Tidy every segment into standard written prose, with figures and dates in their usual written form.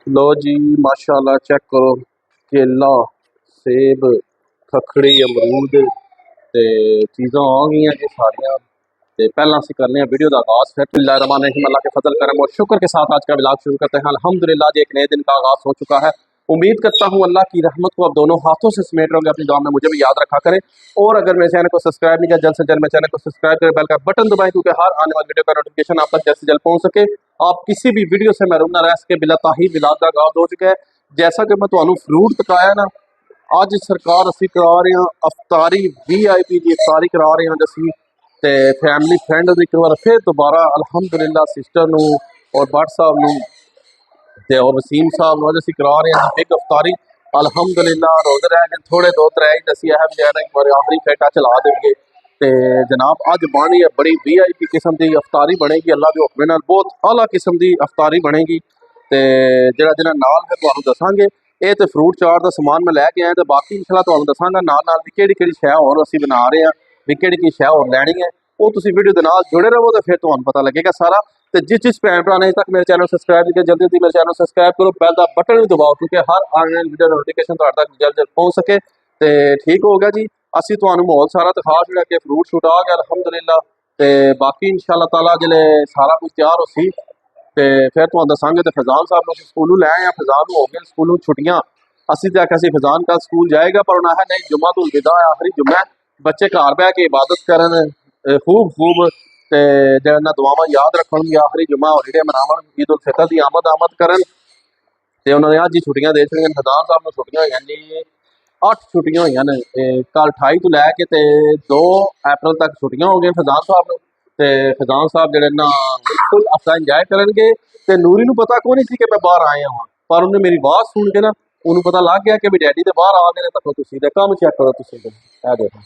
लो जी माशाल्लाह चेक करो केला सेब खखड़ी अमरूद ते चीज़ां आ गई जी सारियां। ते पहला असीं करने हैं वीडियो का आगाज़। फिर बिस्मिल्लाहिर्रहमानिर्रहीम, अल्लाह के फजल करम और शुक्र के साथ आज का व्लॉग शुरू करते हैं। अल्हम्दुलिल्लाह जी एक नए दिन का आगाज़ हो चुका है। उम्मीद करता हूँ अल्लाह की रहमत को आप दोनों हाथों से समेट रहोगे, अपनी दुआ में मुझे भी याद रखा करें। और अगर मेरे चैनल को सब्सक्राइब नहीं किया, जल्द से जल्द मेरे चैनल को सब्सक्राइब करें, बेल का बटन दबाएं ताकि हर आने वाली वीडियो का नोटिफिकेशन आप तक जल्द से जल्द पहुंच सके। आप किसी भी वीडियो से महरूम ना रह सके। बिला ताही मिलाद का आगाज़ हो चुका है। जैसा कि मैं तुहानू फ्रूट पकाया ना, अज सरकार असी करा रहे हैं अफतारी VIP की अफतारी करा रहे हैं असी। ते फैमिली फ्रेंड एक बार फिर दोबारा अल्हम्दुलिल्लाह सिस्टर नू और भट्ट साहब नू ते और वसीम साहब नू अज असी करा रहे हैं बिग अफतारी। अल्हम्दुलिल्लाह रोज़ रह गए थोड़े दो त्रै ही दसी है बजाय एक बार आखिरी फेटा चला देंगे। ते जनाब अज बनी है बड़ी VIP किस्म की अफतारी बनेगी, अल्लाह के हुक्म नाल बहुत आला किस्म की अफतारी बनेगी। ते जेड़ा जिन्हां नाल है तुहानू दसांगे। ये तो फ्रूट चाट का समान मैं लैके आया, तो बाकी इंशाल्लाह तुहानू दसांगा नाल भी किहड़ी शै होर असीं बना रहे हैं, भी किहड़ी शै होर लैनी है। वो तुसीं वीडियो के नाल जुड़े रहो तो फिर तुहानू पता लगेगा सारा। तो जिस भैन भरा ने अजे तक मेरे चैनल सब्सक्राइब नहीं किया, जल्दी जल्दी मेरे चैनल सब्सक्राइब करो, बैल का बटन भी दबाओ क्योंकि हर आने वाली वीडियो नोटिफिकेशन तुहाडे तक जल्द जल्द पहुँच सके। तो ठीक हो गया जी, असीं तुहानू माहौल सारा दिखा छड़िया कि फ्रूट शूट आ गया अल्हम्दुलिल्लाह। तो बाकी इंशाल्लाह ताला जिले सारा कुछ तैयार हो सी तो फिर तुहानू दसांगे। तो फैजान साहब नूं स्कूलों लै आए, फैजान हो गए स्कूलों छुट्टियां। असीं तो आख्या सी फैजान कल स्कूल जाएगा, पर उन्हें आख्या नहीं जुम्मा तो विदा है, आखिरी जुम्मा है, बच्चे घर बह के इबादत करन खूब खूब ते जिहड़ा दुआवां याद रखन, आखिरी जुम्मा हॉलीडे मनावन, ईद उल फितर की आमद करन। ते उन्होंने अज ही छुट्टियां दे छड़ियां। फैजान साहब नूं छुट्टियां होईयां जी 8 छुट्टियां होईयां ने। कल 28 तो लैके ते 2 अप्रैल तक छुट्टियां हो गई फैजान साहब नूं। ते फैजान साहब जिहड़े ना बिल्कुल अपना इंजॉय करनगे। ते नूरी नूं पता कोई नहीं सी कि मैं बाहर आया हां, पर उन्हें मेरी आवाज़ सुन के ना उन्होंने पता लग गया कि भी डैडी तो बाहर आ गए ने। तको तुसीं ते कम चेक करो, तुसीं ते ए देखो,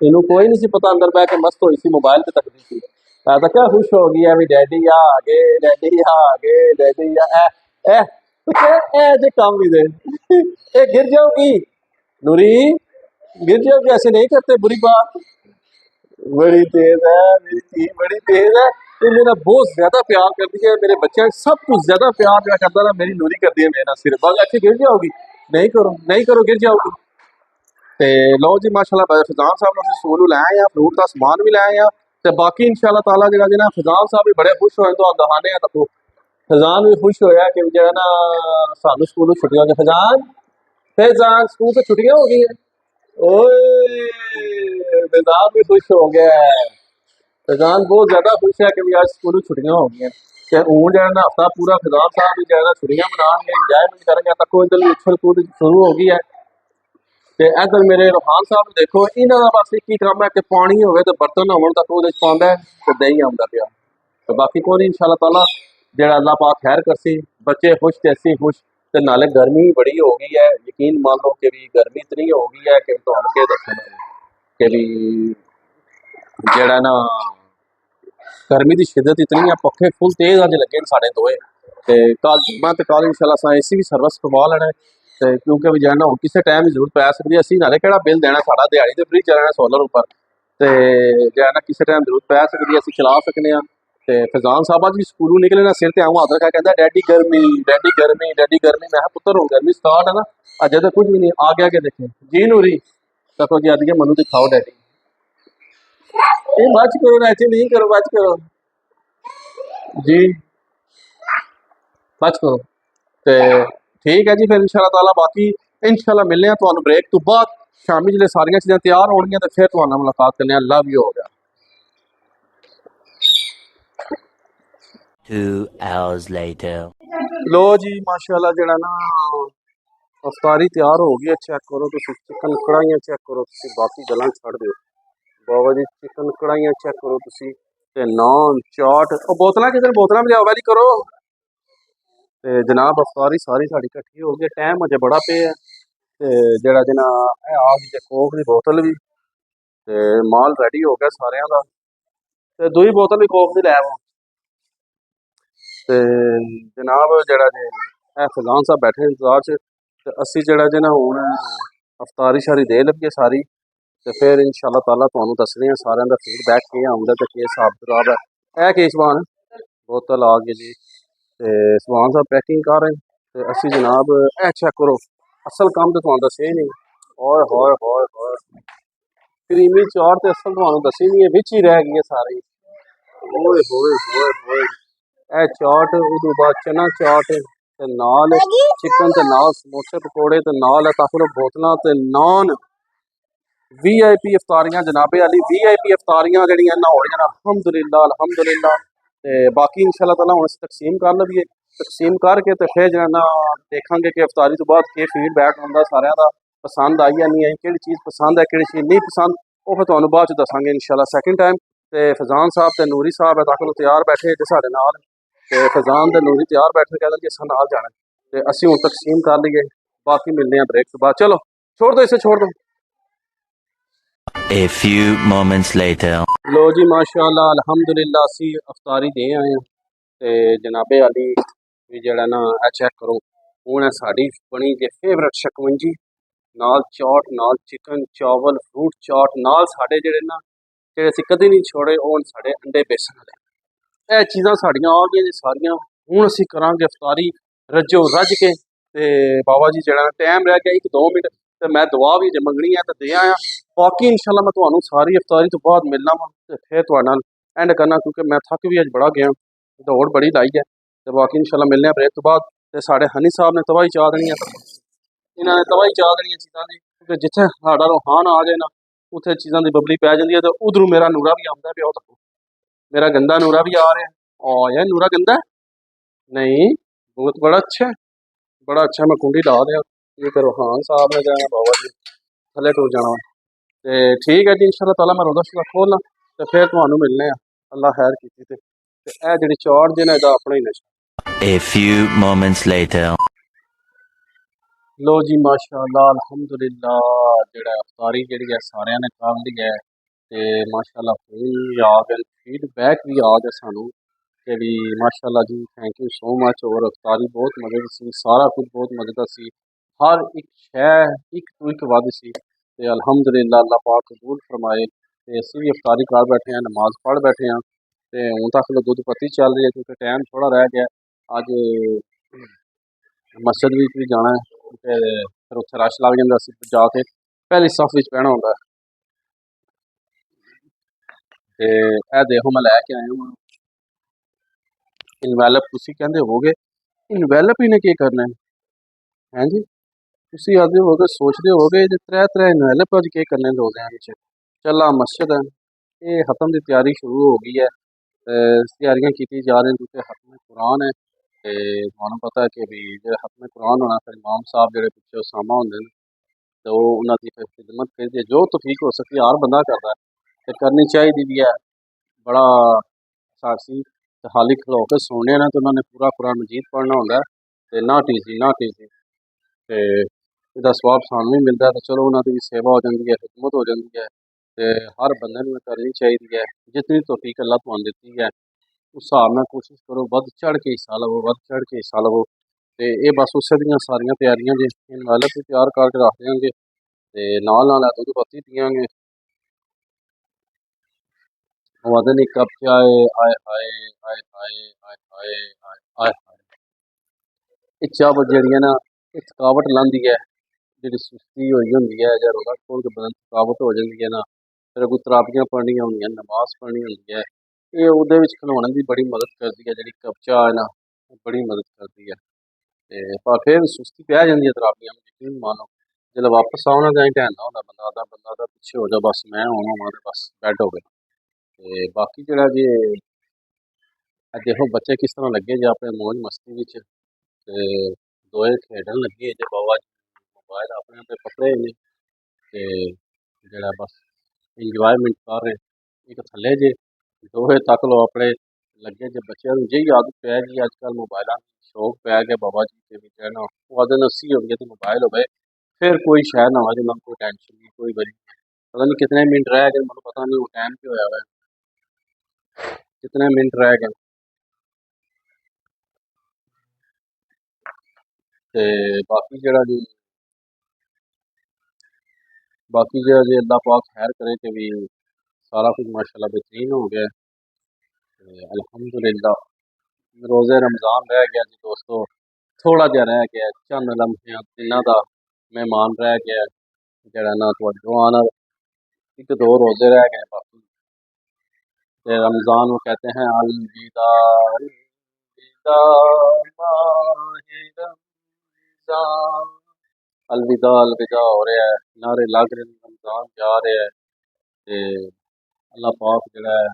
इन्हू कोई नहीं सी पता, अंदर बह के मस्त हुई सी मोबाइल से तकदी सी। मैं तो क्या खुश हो गई है भी डैडी आ गए, डैडी आ गए, डैडी आ ए ए जे काम भी दे ए गिर जाओगी नूरी, गिर जाओगी, ऐसे नहीं करते, बुरी बात। बड़ी तेज है मेरी धी, बड़ी तेज है। ये मेरा बहुत ज्यादा प्यार करती है, मेरे बच्चे सब कुछ ज्यादा प्यार क्या करता था मेरी नूरी करती है मेरा सिर। बस अच्छे गिर जाओगी, नहीं करो नहीं करो, गिर जाओगी। तो लो जी माशाल्लाह फैजान साहब ने स्कूलों लै आए, फ्रूट का समान भी लै आए। तो बाकी इंशाल्लाह ताला जो ना फैजान साहब भी बड़े खुश होए, तो दहाने तको फैजान भी खुश होया कि जो ना सानू स्कूलों छुट्टियां हो गई। फैजान फैजान स्कूल से छुट्टियां हो गई हैं। ओए फैजान भी खुश हो गया है। फैजान बहुत ज्यादा खुश है कि आज स्कूलों छुट्टियां हो गई हैं। ते हूँ जो ना हफ्ता पूरा फैजान साहब भी जो है छुट्टियां मनाएंगे, इंजॉयमेंट करेंगे। तको इधर उछल कूद शुरू हो गई है। ते इधर मेरे रूहान साहब देखो, इन्हों का बस एक ही काम है कि पानी हो तो बर्तन होवन तक वो पाँदा है तो दही आंदा पिया। तो बाकी कोई इंशाल्लाह ताला जेड़ा अल्लाह पाक खैर करसी, बच्चे खुश ते असी खुश। ते नाले गर्मी बड़ी हो गई है, यकीन मान लो कि भी गर्मी इतनी हो गई है कि तुहानू क्या दसना कि भी जेड़ा ना गर्मी की शिद्दत इतनी है, पखे फुल तेज अज लगे ने साढ़े दोए। तो कल जुम्मा तो कल इंशाल्लाह असां AC भी सर्विस करवा लेना है। तो क्योंकि भी जो हूँ किसी टाइम जरूरत पै सकती है, असी नाले कि बिल देना, साढ़ा दिहाड़ी तो फ्री चलना सोलर उपर। तो जो ना किसी टाइम जरूरत पै सकती है, असी चला सकते हैं। तो फैजान साहब अज भी स्कूलों निकले ना, सिर ते आऊँ हाथ रखा कहता डैडी गर्मी डैडी गर्मी डैडी गर्मी। मैं पुत्र हूँ गर्मी स्टार्ट है ना, अजय तो कुछ भी नहीं आगे आगे देखें जी नूरी। तको जी आदि मनु दिखाओ डैडी, ये बच करो ना, ऐसे नहीं करो, बच करो जी, बच करो। तो ठीक है जी, फिर इंशाल्लाह ताला बाकी इंशाल्लाह मिलने हैं तुहानू ब्रेक तो बाद। शामी जिले सारियां चीज़ां तैयार होणगियां तो फिर तुहानू मुलाकात करने। लव यू हो गया। 2 hours later. लो जी माशाल्लाह जड़ा ना अफतारी तैयार हो गई है। चेक करो तो चिकन कढ़ाइयाँ चेक करो, बाकी गल्लां छड़ दो बाबा जी। चिकन कढ़ाइयाँ चेक करो तुसी, ते नान चाट और बोतलां किधर, बोतलां भी लियाओ वाली करो। ते जनाब अफतारी सारी साड़ी कट्ठी हो गई, टाइम अजे बड़ा पे है। ते जेड़ा जना आ गई कोक की बोतल भी, ते माल रेडी हो गया सारियां दा। ते दूई बोतल भी कोक दी लै आओ। ते जनाब जेड़ा जे फैजान साहब बैठे इंतजार च, ते असी जेड़ा जे ना हुण अफतारी शारी दे लगे सारी। तो फिर इंशाल्लाह ताला तुहानू दसने हैं सारियां दा फीडबैक केह् आउंदा ते केह् हिसाब किताब है। ए केसवान बोतल आ गई जी। ते समान साहब पैकिंग कर रहे हैं। ਤੇ ਅਸੀਂ ਜਨਾਬ ਇਹ ਚੈੱਕ ਕਰੋ, ਅਸਲ ਕੰਮ ਤੇ ਤੁਹਾਨੂੰ ਦੱਸਿਆ ਹੀ ਨਹੀਂ। ਓਏ ਹੋਏ ਹੋਏ ਹੋਏ, ਕਰੀਮੀ ਚਾਟ ਤੇ ਅਸਲ ਤੁਹਾਨੂੰ ਦੱਸੀ ਨਹੀਂ, ਵਿੱਚ ਹੀ ਰਹਿ ਗਈ ਹੈ ਸਾਰੀ। ਓਏ ਹੋਏ ਹੋਏ ਹੋਏ, ਇਹ ਚਾਟ ਉਦੋਂ ਬਾਅਦ ਚਨਾ ਚਾਟ ਤੇ ਨਾਲ ਚਿਕਨ ਤੇ ਨਾਲ ਸਮੋਸੇ ਪਕੌੜੇ ਤੇ ਨਾਲ ਤੱਕ ਲੋ ਬੋਤਲਾਂ ਤੇ ਨਾਨ। VIP ਇਫਤਾਰੀਆਂ ਜਨਾਬੇ ਅਲੀ, VIP ਇਫਤਾਰੀਆਂ ਜਿਹੜੀਆਂ ਨਾ ਹੋ ਰਹੀਆਂ ਨੇ, ਅਲਹਮਦुलिल्लाह अल्हम्दुलिल्लाह। ਤੇ ਬਾਕੀ ਇਨਸ਼ਾਅੱਲਾ ਤਾਲਾ ਹੁਣ ਅਸੀਂ ਤਕਸੀਮ ਕਰ ਲਈਏ, ਤਕਸੀਮ ਕਰਕੇ ਤੇ ਫਿਰ ਜਿਹੜਾ ਨਾ ਦੇਖਾਂਗੇ ਕਿ ਇਫਤਾਰੀ ਤੋਂ ਬਾਅਦ ਕੀ ਫੀਡਬੈਕ ਹੁੰਦਾ ਸਾਰਿਆਂ ਦਾ, ਪਸੰਦ ਆਈ ਜਾਂ ਨਹੀਂ ਆਈ, ਕਿਹੜੀ ਚੀਜ਼ ਪਸੰਦ ਹੈ ਕਿਹੜੀ ਚੀਜ਼ ਨਹੀਂ ਪਸੰਦ, ਉਹ ਫਿਰ ਤੁਹਾਨੂੰ ਬਾਅਦ ਚ ਦੱਸਾਂਗੇ ਇਨਸ਼ਾਅੱਲਾ ਸੈਕਿੰਡ ਟਾਈਮ। ਤੇ ਫਜ਼ਾਨ ਸਾਹਿਬ ਤੇ ਨੂਰੀ ਸਾਹਿਬ ਹੈ ਦਾਖਲ ਤਿਆਰ ਬੈਠੇ ਜੇ ਸਾਡੇ ਨਾਲ, ਤੇ ਫਜ਼ਾਨ ਤੇ ਨੂਰੀ ਤਿਆਰ ਬੈਠੇ ਕਹਿੰਦੇ ਕਿ ਅਸਾਂ ਨਾਲ ਜਾਣਾ, ਤੇ ਅਸੀਂ ਹੁਣ ਤਕਸੀਮ ਕਰ ਲਈਏ, ਬਾਕੀ ਮਿਲਦੇ हैं ब्रेक ਤੋਂ ਬਾਅਦ। चलो छोड़ दो इसे, छोड़ दो। A few moments later. लो जी माशाअल्लाह अल्हम्दुलिल्लाह ਅਸੀਂ ਅਫਤਾਰੀ ਦੇ ਆਏ ਹਾਂ ਤੇ ਜਨਾਬੇ ਅਲੀ ਵੀ ਜਿਹੜਾ ਨਾ ਇਹ ਚੈੱਕ ਕਰੋ, ਹੁਣ ਸਾਡੀ ਬਣੀ ਜੇ ਫੇਵਰਟ ਸ਼ਕਵੰਜੀ, ਨਾਲ ਚਾਟ, ਨਾਲ ਚਿਕਨ ਚਾਵਲ ਫਰੂਟ ਚਾਟ, ਨਾਲ ਸਾਡੇ ਜਿਹੜੇ ਨਾ ਜਿਹੜੇ ਅਸੀਂ ਕਦੇ ਨਹੀਂ ਛੋੜੇ ਉਹ ਸਾਡੇ ਅੰਡੇ ਬੇਸਣ ਵਾਲੇ। ਇਹ ਚੀਜ਼ਾਂ ਸਾਡੀਆਂ ਆ ਗਈਆਂ ਜੀ ਸਾਰੀਆਂ। ਹੁਣ ਅਸੀਂ ਕਰਾਂਗੇ ਅਫਤਾਰੀ ਰੱਜੋ ਰੱਜ ਕੇ। ਤੇ ਬਾਬਾ ਜੀ ਜਿਹੜਾ ਟਾਈਮ ਰਹਿ ਗਿਆ 1-2 ਮਿੰਟ, ਤੇ ਮੈਂ ਦੁਆ ਵੀ ਜੇ ਮੰਗਣੀ ਹੈ ਤਾਂ ਦੇ ਆਇਆ। ਬਾਕੀ ਇਨਸ਼ਾਅੱਲਾ ਮੈਂ ਤੁਹਾਨੂੰ ਸਾਰੀ ਅਫਤਾਰੀ ਤੋਂ ਬਾਅਦ ਮਿਲਣਾ ਵਾ ਤੇ ਫਿਰ ਤੁਹਾਡੇ ਨਾਲ ਐਂਡ ਕਰਨਾ, ਕਿਉਂਕਿ ਮੈਂ ਥੱਕ ਵੀ ਅੱਜ ਬੜਾ ਗਿਆ, ਦੌੜ ਬੜੀ ਲਾਈ ਹੈ। ਤੇ ਬਾਕੀ ਇਨਸ਼ਾਅੱਲਾ ਮਿਲਨੇ ਆ ਬ੍ਰੇਕ ਤੋਂ ਬਾਅਦ। ਤੇ ਸਾਡੇ ਹਨੀ ਸਾਹਿਬ ਨੇ ਤਬਾਹੀ ਚਾ ਦੇਣੀ ਹੈ, ਇਹਨਾਂ ਨੇ ਤਬਾਹੀ ਚਾ ਦੇਣੀ ਹੈ ਚੀਜ਼ਾਂ ਦੀ, ਕਿਉਂਕਿ ਜਿੱਥੇ ਸਾਡਾ ਰੂਹਾਨ ਆ ਜਾਏ ਨਾ ਉੱਥੇ ਚੀਜ਼ਾਂ ਦੀ ਬਬਲੀ ਪੈ ਜਾਂਦੀ ਹੈ। ਤੇ ਉਧਰੋਂ ਮੇਰਾ ਨੂਰਾ ਵੀ ਆਉਂਦਾ ਪਿਆ, ਉਹ ਦੇਖੋ मेरा गंदा नूरा भी आ रहा है। और यार नूरा गंदा है नहीं, बहुत बड़ा अच्छा है, बड़ा अच्छा। मैं कुंडी ला दिया, ये करो हाँ साहब ने जाना बाबा जी थले टूर जाना। तो ठीक है जी इंशाअल्लाह ताला मैं रोज़ा शोज़ा खोलना तो फिर तुहानू मिलने आ, अल्लाह खैर की। ते ए जिहड़ी चाट जे ना इहदा अपना ही नशा। A few moments later. लो जी माशाअल्लाह अल्हम्दुलिल्लाह, जिहड़ा अफतारी जिहड़ी है सारिਆਂ ने कर ली है। ਤੇ ਮਾਸ਼ਾਅੱਲਾ ਫੋਨ ਵੀ ਆ ਗਏ, ਫੀਡਬੈਕ ਵੀ ਆ ਗਿਆ ਸਾਨੂੰ ਕਿ ਵੀ ਮਾਸ਼ਾਅੱਲਾ ਜੀ ਥੈਂਕ ਯੂ ਸੋ ਮਚ। ਔਰ ਅਫਤਾਰੀ ਬਹੁਤ ਮਜ਼ੇ ਦੀ ਸੀ, ਸਾਰਾ ਕੁਝ ਬਹੁਤ ਮਜ਼ੇਦਾਰ ਸੀ, ਹਰ ਇੱਕ ਸ਼ੈ ਇੱਕ ਤੋਂ ਇੱਕ ਵੱਧ ਸੀ। ਤੇ ਅਲਹਮਦੁਲਿल्लाह ਅੱਲਾਹ ਪਾਕ ਕਬੂਲ ਫਰਮਾਏ। ਤੇ ਅਸੀਂ ਵੀ ਅਫਤਾਰੀ ਕਰ ਬੈਠੇ ਹਾਂ, ਨਮਾਜ਼ ਪੜ੍ਹ ਬੈਠੇ ਹਾਂ। ਤੇ ਹੁਣ ਤੱਕ ਦੁੱਧ ਪੱਤੀ ਚੱਲ ਰਹੀ ਹੈ ਕਿਉਂਕਿ ਟਾਈਮ ਥੋੜਾ ਰਹਿ ਗਿਆ। ਅੱਜ ਮਸਜਿਦ ਵਿੱਚ ਵੀ ਜਾਣਾ ਹੈ ਤੇ ਫਿਰ ਉੱਥੇ ਰਸ਼ ਲੱਗ ਜਾਂਦਾ, ਅਸੀਂ ਜਾ ਕੇ ਪਹਿਲੀ ਸਫ਼ ਵਿੱਚ ਬਹਿਣਾ ਹੁੰਦਾ। ਤੇ ਇਹ ਦੇਖੋ ਮੈਂ ਲੈ ਕੇ ਆਇਆ ਹਾਂ ਇਨਵੈਲਪ। ਤੁਸੀਂ ਕਹਿੰਦੇ ਹੋਵੋਗੇ ਇਨਵੈਲਪ ਹੀ ਨੇ ਕੀ ਕਰਨਾ ਹੈ, ਹੈਂ ਜੀ? ਤੁਸੀਂ ਆਦੇ ਹੋਗੇ ਸੋਚਦੇ ਹੋਗੇ ਜੇ त्रै इनवैलप अज के करने रोज़िਆਂ ਵਿੱਚ। चला मस्जिद है, ये ख़त्म की तैयारी शुरू हो गई है, तैयारियां की जा रही क्योंकि खत्म कुरान है। तो तुहानू पता है कि भी जो खत्म कुरान होना फिर इमाम साहब जो पिछले उसामा होंगे तो उन्होंने फिर खिदमत करिए जो तौफीक हो सकी हर बंदा करता है, तो करनी चाहिए भी है। बड़ा सासी हाली खलो के सुनने ना तो उन्होंने पूरा कुरान मजीद पढ़ना होंगे, तो ना टीसी ना टीसी तो इसका सवाब सानू भी मिलता है। तो चलो उन्होंने भी सेवा हो जाती है, खिदमत हो जाती है। तो हर बंदे नूं करनी चाहिए है, जितनी तौफीक अल्लाह तुहानू दित्ती है उस हिसाब नाल कोशिश करो, वध चढ़ के हिस्सा लवो, वध चढ़ के हिस्सा लवो। तो ये बस उस दियां सारियां तैयारियां जे इनवैलप भी तैयार करके रख देंगे, तो नाल दुध पत्ती पियांगे। वदन एक कप चाय, आए हाय आए हाय आए हाय आए हाय हाय। ये चाह जड़ियाँ ना ये थकावट लाँदी है, जी सुस्ती हुई होंगी है या रोज़ा खोल के बदन थकावट हो जाती है ना, फिर कोई तराबियां पढ़नियां होंगी, नमाज पढ़नी होंगी है, ये उहदे विच खलोने की बड़ी मदद करती है। जी कप चाह है ना बड़ी मदद करती है। तो पर फिर सुस्ती पै जाती है तराबियां में, यकीन मानो जो वापस आओ ना तो ढहना होंदा बंदा तो पिछे हो जा बस मैं होना बस बैड हो गया। तो बाकी जरा जी देखो बच्चे किस तरह लगे जे अपने मौज मस्ती विच, ते दोए खेडन लगे जे बाबा जी मोबाइल अपने अपने पकड़े ने, ते जरा बस इंजॉयमेंट कर रहे। एक थले जे दोए तक लो अपने लगे जे बच्चों को यही आदत पै गई अजकल मोबाइलों की शौक पै गया बाबा जी के भी कहना वो आदत अस्सी हो गई तो मोबाइल हो गए फिर कोई शहर ना हो जाए, कोई टेंशन नहीं कोई वरी पता नहीं कितने मिनट रह गए, मतलब पता नहीं वो टाइम पे होया है कितने मिनट रह गए। ते बाकी जरा जी अल्लाह पाक खैर करे कि भी सारा कुछ माशाल्लाह बेहतरीन हो गया। अल्हम्दुलिल्लाह रोज़े रमज़ान रह गया जी दोस्तों, थोड़ा जिहा रह गया, चंद लम्हे दिनां दा मेहमान रह गया, जेड़ा ना तुहाडे आना, एक दो रोजे रह गए बाकी। ते रमजान को कहते हैं अलविदा अलविदा माहे रमजान, अलविदा अलविदा हो रहा है, नारे लग रहे हैं, रमजान जा रहा है। ते अल्लाह पाक जेड़ा है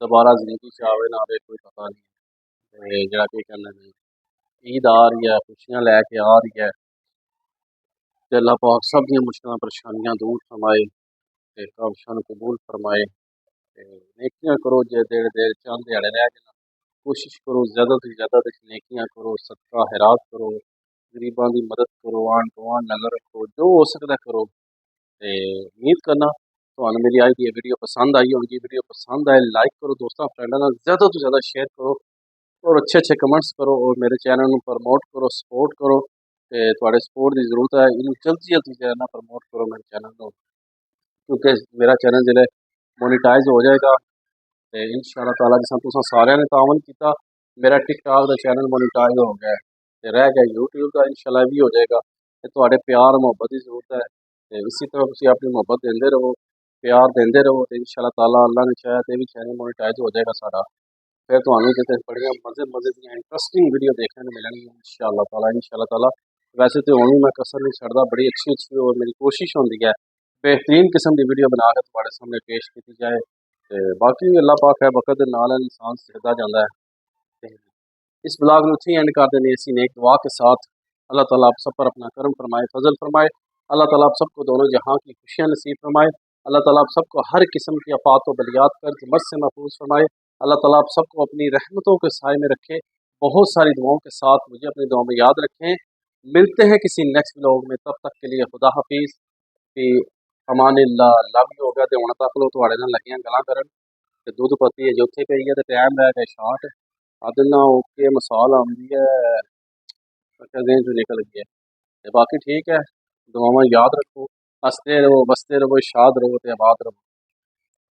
दोबारा जिंदगी च आवे ना आवे कोई पता नहीं। ते जेड़ा की कहना है, ईद आ रही है, खुशियां लैके आ रही है, ते अल्लाह पाक सब दी मुश्किलां परेशानियां दूर फरमाए, ते काविशां नूं कबूल फरमाए। ते नेकियां करो, जे जेड़े देर चंद दिहाड़े रह गए ना, कोशिश करो ज़्यादा तो ज़्यादा नेकियां करो, सदका खैरात करो, गरीबां दी मदद करो, आंढ गुआंढ नज़र रखो, जो हो सकदा करो। ते उम्मीद करना तुहानूं मेरी अज दी वीडियो पसंद आई होगी। वीडियो पसंद आए लाइक करो, दोस्तों फ्रेंडां नाल ज़्यादा तो ज़्यादा शेयर करो, और अच्छे अच्छे कमेंट्स करो, और मेरे चैनल नूं प्रमोट करो, सपोर्ट करो। ते तुहाडे सपोर्ट की जरूरत है, इनू जल्दी जल्दी जो है ना प्रमोट करो मेरे चैनल को, क्योंकि मेरा चैनल जो मोनीटाइज हो जाएगा। तो इंशाअल्लाह ताला जिस तुसां सारियां ने तावन किया, मेरा टिकटॉक का चैनल मोनीटाइज हो गया है, ते रह गया यूट्यूब का, इंशाअल्लाह भी हो जाएगा। ते तुहाडे प्यार मोहब्बत की जरूरत है, ते इसी तरह तुसीं अपनी मोहब्बत देंदे रहो, प्यार देंदे रहो, तो इंशाअल्लाह ताला अल्लाह ने चाहा तो भी चैनल मोनीटाइज हो जाएगा साडा। फिर तुहानूं किते बड़ियां मज़े मज़े दियां इंटरस्टिंग वीडियो देखने को मिलणगियां इंशाअल्लाह ताला। वैसे तो हुण भी मैं कसर नहीं छड्डदा, बड़ी अच्छी अच्छी और मेरी कोशिश होंदी है बेहतरीन किस्म की वीडियो बना के तुहाडे सामने पेश की जाए। ते बाकी अल्लाह पाक है, वक्त दे नाल इंसान सिखदा जांदा है। ते इस ब्लॉग में इत्थे एंड कर देने इसी नेक दुआ के साथ। अल्लाह ताला आप सब पर अपना करम फरमाए, फजल फरमाए। अल्लाह ताला आप सबको दोनों जहां की खुशियां नसीब फरमाए। अल्लाह ताला आप सबको हर किस्म की आफात व बलियात कर मत से महफूज फरमाए। अल्लाह ताला आप सबको अपनी रहमतों के साए में रखे। बहुत सारी दुआओं के साथ मुझे अपनी दुआ में याद रखें। मिलते हैं किसी नेक्स्ट ब्लॉग में, तब तक के लिए खुदा हाफिज़। कि अमानिल्लाह। लव यू हो गया तो हुण तक लो तुहाडे नाल लगियां गल्लां करन, ते दुध पत्ती अजे उत्थे पई है, ते टाइम रह गया 66। अद ना ओके मिसाल आंदी है, देन चो निकल गया। ते बाकी ठीक है, दुआवां याद रखो, हंसते रहो, बसते रहो, शाद रहो, ते आबाद रहो।